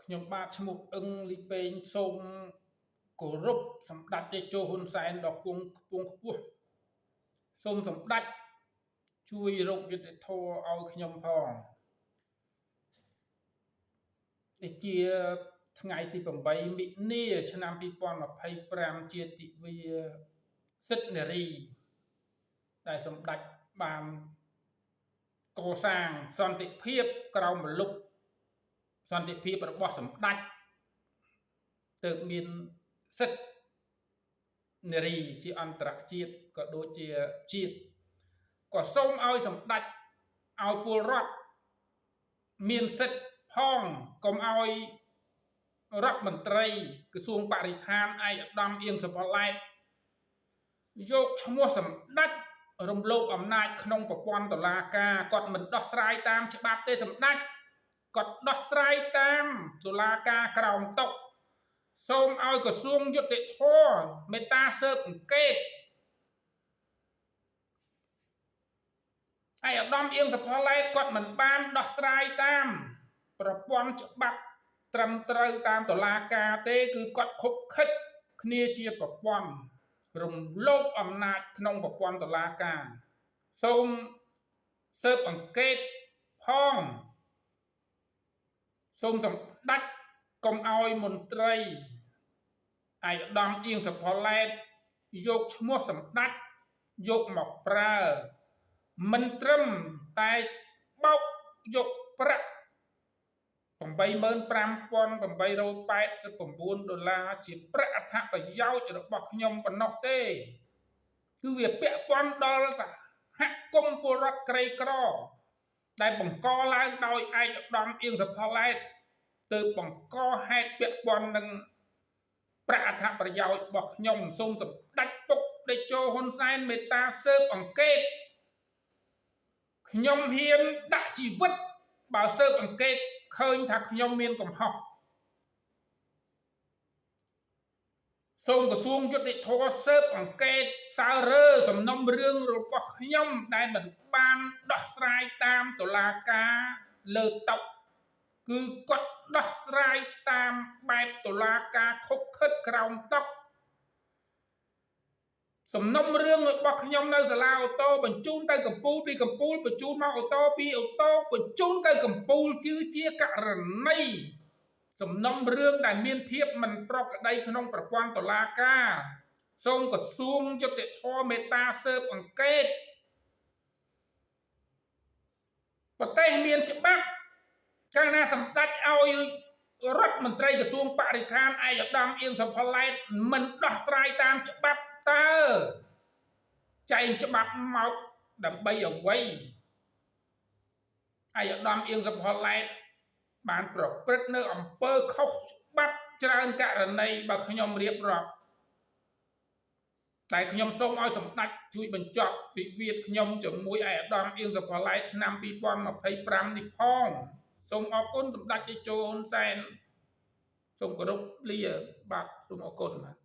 ខ្ញុំបាទឈ្មោះអឹងលីពេងសូមគោរពសម្ដេចតេជោហ៊ុនសែនដ៏គង់ខ្ពង់ខ្ពស់សូមសម្ដេចជួយរកយុត្តិធម៌ឲ្យខ្ញុំផងនេះជាថ្ងៃទី8មិនិនាឆ្នាំ2025ជាទិវាសិទ្ធិនារីដែលសម្ដេចបានកសាងសន្តិភាពក្រោមម្លប់សន្តិភាពរបស់សម្ដេចទើបមានសិទ្ធិនារីជាអន្តរជាតិក៏ដូចជាជាតិក៏សូមឲ្យសម្ដេចឲ្យពលរដ្ឋមានសិទ្ធិផងកុំឲ្យរដ្ឋមន្ត្រីក្រសួងបរិស្ថានឯកឧត្តមអៀង សុផល្លែតយកឈ្មោះសម្ដេចរំលោភអំណាចក្នុងប្រព័ន្ធតុលាការគាត់មិនដោះស្រាយតាមច្បាប់ទេសម្ដេចគាត់ដោះស្រាយតាមតុលាការក្រោមតុសូមឲ្យក្រសួងយុត្តិធម៌មេត្តាស៊ើបអង្កេតឯកឧត្តមអៀង សុផល្លែតគាត់មិនបានដោះស្រាយតាមប្រព័ន្ធច្បាប់ត្រឹមត្រូវតាមតុលាការទេគឺគាត់ខុបខិតគ្នាជាប្រព័ន្ធរំលោភអំណាចក្នុងប្រព័ន្ធតុលាការសូមស៊ើបអង្កេតផងសូមសម្ដេចកុំឲ្យមន្ត្រីឯកឧត្តមអៀង សុផល្លែតយកឈ្មោះសម្ដេចយកមកប្រើមិនត្រឹមតែបោកយកប្រាក់$85,889 ជាប្រាក់អត្ថប្រយោជន៍របស់ខ្ញុំប៉ុណ្ណោះទេគឺវាពាក់ព័ន្ធដល់សហគមន៍ពលរដ្ឋក្រីក្រដែលបង្កឡើងដោយឯកឧត្តមអៀង សុផល្លែតទើបបង្កហេតុពាក់ព័ន្ធនឹងប្រាក់អត្ថប្រយោជន៍របស់ខ្ញុំសូមសម្ដេចពុកតេជោហ៊ុនសែនមេត្តាស៊ើបអង្កេតខ្ញុំហ៊ានដាក់ជីវិតបើស៊ើបអង្កេតឃើញថាខ្ញុំមានកំហុសសូមក្រសួងយុត្តិធម៌ស៊ើបអង្កេតសើរើសំណុំរឿងរបស់ខ្ញុំដែលមិនបានដោះស្រាយតាមតុលាការលើតុគឺគាត់ដោះស្រាយតាមបែបតុលាការខុបខិតក្រោមតុសំណុំរឿងរបស់ខ្ញុំនៅសាលាអូតូបញ្ជូនទៅកំពូលពីកំពូលបញ្ជូនមកអូតូពីអូតូបញ្ជូនទៅកំពូលគឺជាករណីសំណុំរឿងដែលមានភាពមិនប្រក្រតីក្នុងប្រព័ន្ធតុលាការសូមក្រសួងយុត្តិធម៌មេត្តាស៊ើបអង្កេតប្រទេសមានច្បាប់កាលណាសម្ដេចឲ្យរដ្ឋមន្ត្រីក្រសួងបរិស្ថានឯកឧត្តមអៀង សុផល្លែតមិនដោះស្រាយតាមច្បាប់តើចែងច្បាប់មកដើម្បីអ្វីឯកឧត្តមអៀង សុផល្លែតបានប្រព្រឹត្តនៅអំពើខុសច្បាប់ច្រើនករណីបើខ្ញុំរៀបរាប់តែខ្ញុំសូមឲ្យសម្ដេចជួយបញ្ចប់វិវាទខ្ញុំជាមួយឯកឧត្តមអៀង សុផល្លែតឆ្នាំ2025នេះផងសូមអរគុណសម្ដេចតេជោហ៊ុនសែនសូមគោរពលាបាទសូមអរគុណបាទ